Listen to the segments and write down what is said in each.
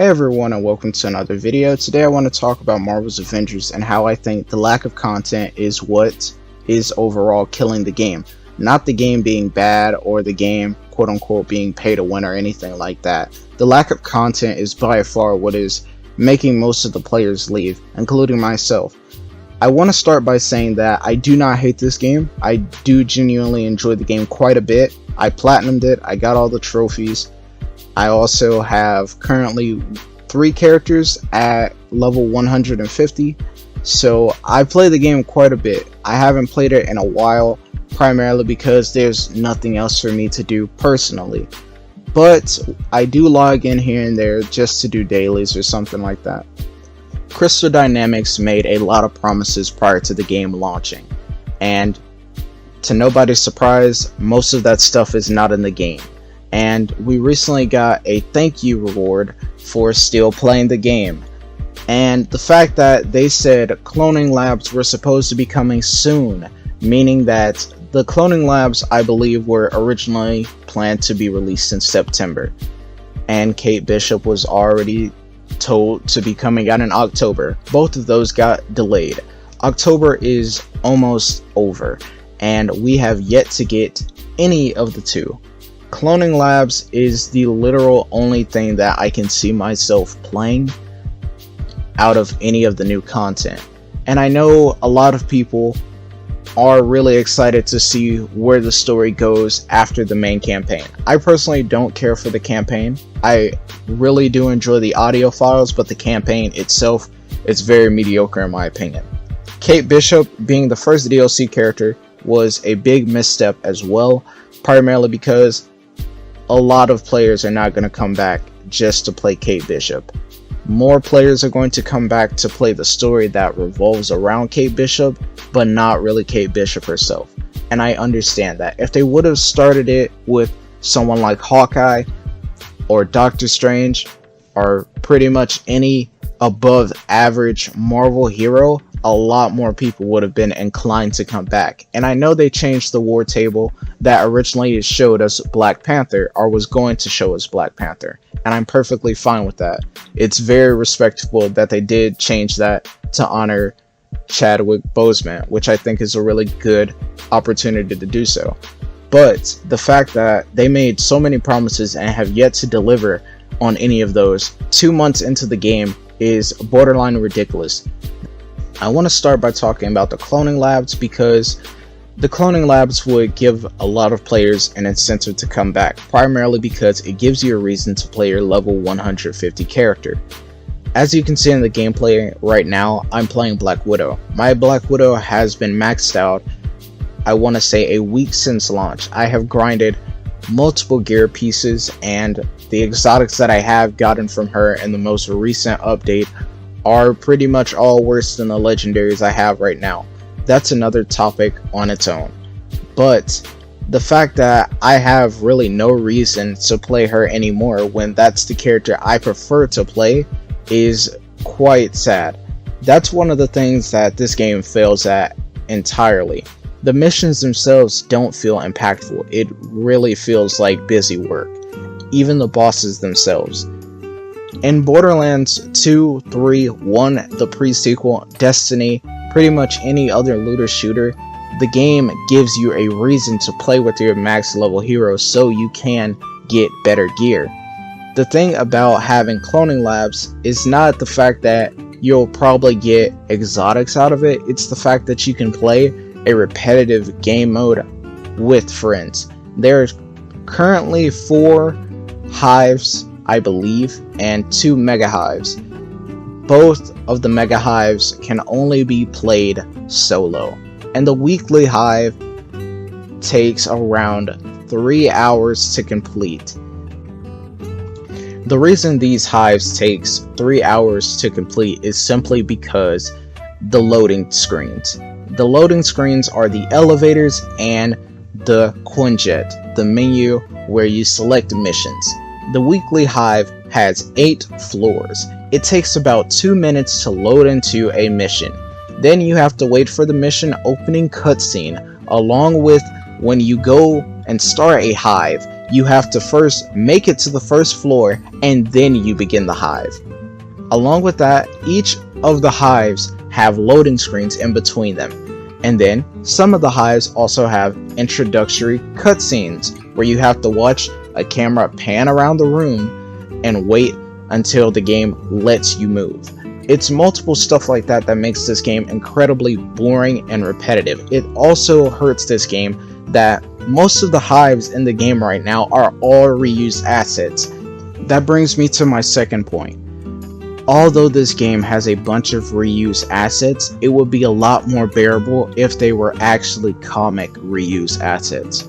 Hey everyone, and welcome to another video. Today I want to talk about Marvel's Avengers and how I think the lack of content is what is overall killing the game. Not the game being bad or the game quote unquote being pay to win or anything like that. The lack of content is by far what is making most of the players leave, including myself. I want to start by saying that I do not hate this game. I do genuinely enjoy the game quite a bit. I platinumed it, I got all the trophies. I also have currently 3 characters at level 150, so I play the game quite a bit. I haven't played it in a while, primarily because there's nothing else for me to do personally. But I do log in here and there just to do dailies or something like that. Crystal Dynamics made a lot of promises prior to the game launching, and to nobody's surprise, most of that stuff is not in the game. And we recently got a thank you reward for still playing the game. And the fact that they said cloning labs were supposed to be coming soon, meaning that the cloning labs, I believe, were originally planned to be released in September. And Kate Bishop was already told to be coming out in October. Both of those got delayed. October is almost over, and we have yet to get any of the two. Cloning Labs is the literal only thing that I can see myself playing out of any of the new content. And I know a lot of people are really excited to see where the story goes after the main campaign. I personally don't care for the campaign. I really do enjoy the audio files, but the campaign itself is very mediocre in my opinion. Kate Bishop being the first DLC character was a big misstep as well, primarily because a lot of players are not going to come back just to play Kate Bishop. More players are going to come back to play the story that revolves around Kate Bishop, but not really Kate Bishop herself. And I understand that. If they would have started it with someone like Hawkeye or Doctor Strange or pretty much any above average Marvel hero, a lot more people would have been inclined to come back. And I know they changed the war table that originally showed us Black Panther, or was going to show us Black Panther, and I'm perfectly fine with that. It's very respectable that they did change that to honor Chadwick Boseman, which I think is a really good opportunity to do so. But the fact that they made so many promises and have yet to deliver on any of those 2 months into the game is borderline ridiculous. I want to start by talking about the cloning labs, because the cloning labs would give a lot of players an incentive to come back, primarily because it gives you a reason to play your level 150 character. As you can see in the gameplay right now, I'm playing Black Widow. My Black Widow has been maxed out, I want to say a week since launch. I have grinded multiple gear pieces, and the exotics that I have gotten from her in the most recent update are pretty much all worse than the legendaries I have right now. That's another topic on its own. But the fact that I have really no reason to play her anymore when that's the character I prefer to play is quite sad. That's one of the things that this game fails at entirely. The missions themselves don't feel impactful. It really feels like busy work. Even the bosses themselves. In Borderlands 2, 3, 1, the pre-sequel, Destiny, pretty much any other looter shooter, the game gives you a reason to play with your max level heroes so you can get better gear. The thing about having cloning labs is not the fact that you'll probably get exotics out of it, it's the fact that you can play a repetitive game mode with friends. There's currently 4 hives, I believe, and 2 mega hives. Both of the mega hives can only be played solo, and the weekly hive takes around 3 hours to complete. The reason these hives takes 3 hours to complete is simply because the loading screens. The loading screens are the elevators and the Quinjet, the menu where you select missions. The weekly hive has 8 floors. It takes about 2 minutes to load into a mission. Then you have to wait for the mission opening cutscene, along with when you go and start a hive, You have to first make it to the first floor, and then you begin the hive. Along with that, each of the hives have loading screens in between them. And then, some of the hives also have introductory cutscenes, where you have to watch a camera pan around the room and wait until the game lets you move. It's multiple stuff like that that makes this game incredibly boring and repetitive. It also hurts this game that most of the hives in the game right now are all reused assets. That brings me to my second point. Although this game has a bunch of reused assets, it would be a lot more bearable if they were actually comic reused assets.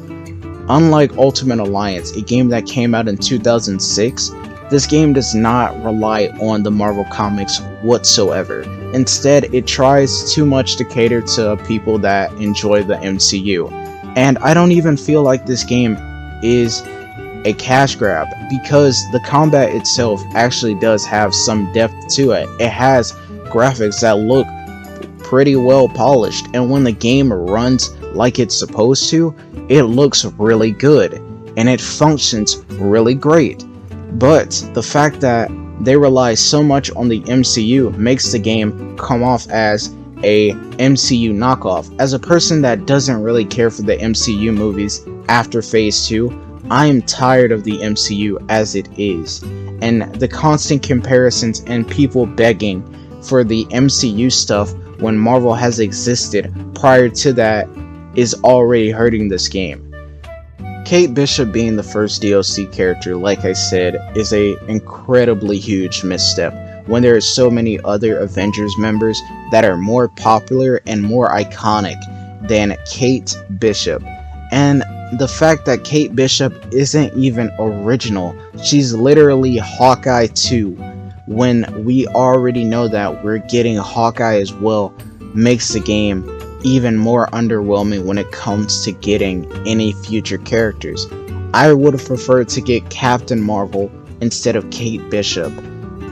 Unlike Ultimate Alliance, a game that came out in 2006, this game does not rely on the Marvel Comics whatsoever. Instead, it tries too much to cater to people that enjoy the MCU. And I don't even feel like this game is a cash grab, because the combat itself actually does have some depth to it. It has graphics that look pretty well polished, and when the game runs like it's supposed to, it looks really good, and it functions really great. But the fact that they rely so much on the MCU makes the game come off as a MCU knockoff. As a person that doesn't really care for the MCU movies after Phase 2, I am tired of the MCU as it is, and the constant comparisons and people begging for the MCU stuff when Marvel has existed prior to that is already hurting this game. Kate Bishop being the first DLC character, like I said, is a incredibly huge misstep when there are so many other Avengers members that are more popular and more iconic than Kate Bishop. And the fact that Kate Bishop isn't even original, she's literally Hawkeye 2, when we already know that we're getting Hawkeye as well, makes the game even more underwhelming when it comes to getting any future characters. I would have preferred to get Captain Marvel instead of Kate Bishop.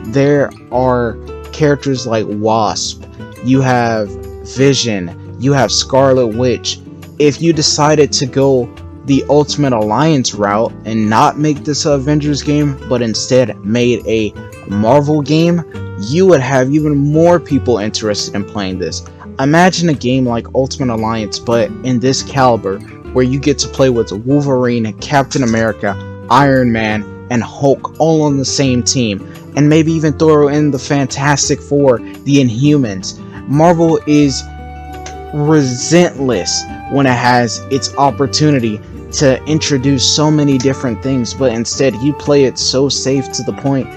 There are characters like Wasp, you have Vision, you have Scarlet Witch. If you decided to go the Ultimate Alliance route and not make this an Avengers game, but instead made a Marvel game, you would have even more people interested in playing this. Imagine a game like Ultimate Alliance, but in this caliber, where you get to play with Wolverine, Captain America, Iron Man, and Hulk all on the same team, and maybe even throw in the Fantastic Four, the Inhumans. Marvel is relentless when it has its opportunity to introduce so many different things, but instead you play it so safe to the point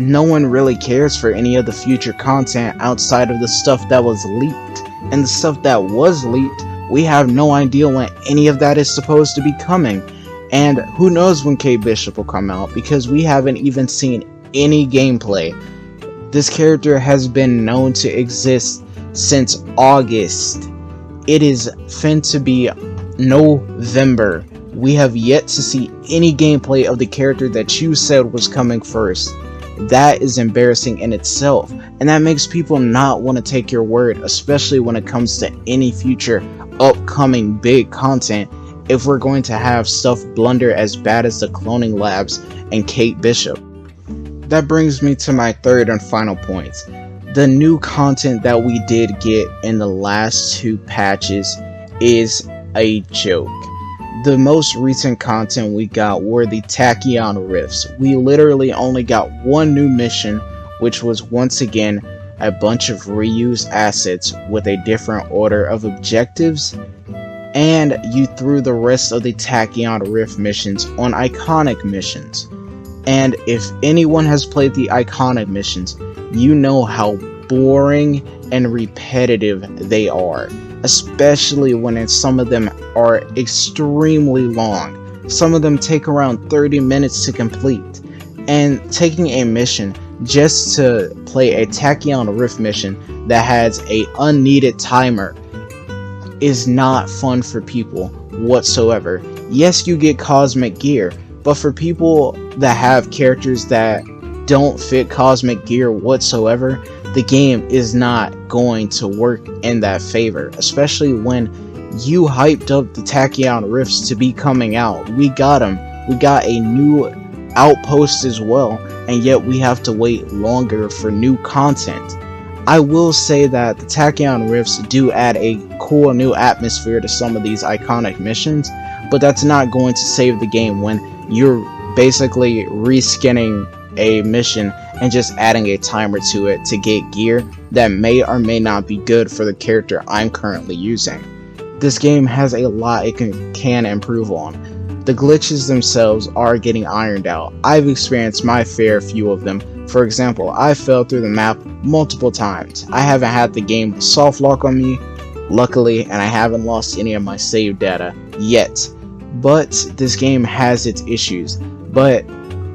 no one really cares for any of the future content outside of the stuff that was leaked. And the stuff that was leaked, we have no idea when any of that is supposed to be coming. And who knows when Kate Bishop will come out, because we haven't even seen any gameplay. This character has been known to exist since August. It is fin to be November. We have yet to see any gameplay of the character that you said was coming first. That is embarrassing in itself, and that makes people not want to take your word, especially when it comes to any future upcoming big content, if we're going to have stuff blunder as bad as the cloning labs and Kate Bishop. That brings me to my third and final point. The new content that we did get in the last two patches is a joke. The most recent content we got were the Tachyon Rifts. We literally only got one new mission, which was once again a bunch of reused assets with a different order of objectives, and you threw the rest of the Tachyon Rift missions on iconic missions. And if anyone has played the iconic missions, you know how boring and repetitive they are, especially when some of them are extremely long. Some of them take around 30 minutes to complete. And taking a mission just to play a Tachyon Rift mission that has a unneeded timer is not fun for people whatsoever. Yes, you get cosmic gear, but for people that have characters that don't fit cosmic gear whatsoever, the game is not going to work in that favor, especially when you hyped up the Tachyon Rifts to be coming out. We got them. We got a new outpost as well, and yet we have to wait longer for new content. I will say that the Tachyon Rifts do add a cool new atmosphere to some of these iconic missions, but that's not going to save the game when you're basically reskinning a mission and just adding a timer to it to get gear that may or may not be good for the character I'm currently using. This game has a lot it can improve on. The glitches themselves are getting ironed out. I've experienced my fair few of them. For example, I fell through the map multiple times. I haven't had the game soft lock on me, luckily, and I haven't lost any of my save data yet. But this game has its issues. But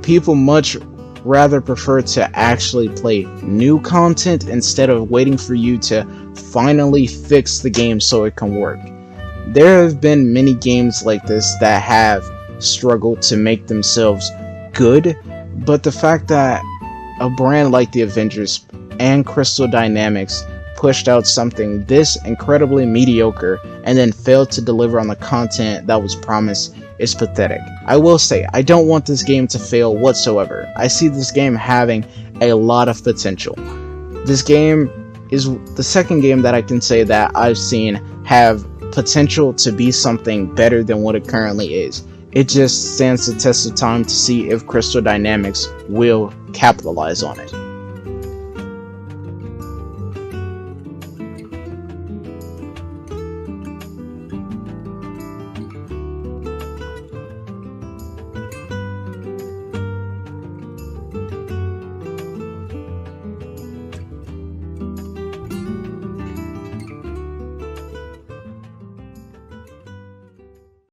people much rather prefer to actually play new content instead of waiting for you to finally fix the game so it can work. There have been many games like this that have struggled to make themselves good, but the fact that a brand like the Avengers and Crystal Dynamics pushed out something this incredibly mediocre and then failed to deliver on the content that was promised is pathetic. I will say, I don't want this game to fail whatsoever. I see this game having a lot of potential. This game is the second game that I can say that I've seen have potential to be something better than what it currently is. It just stands the test of time to see if Crystal Dynamics will capitalize on it.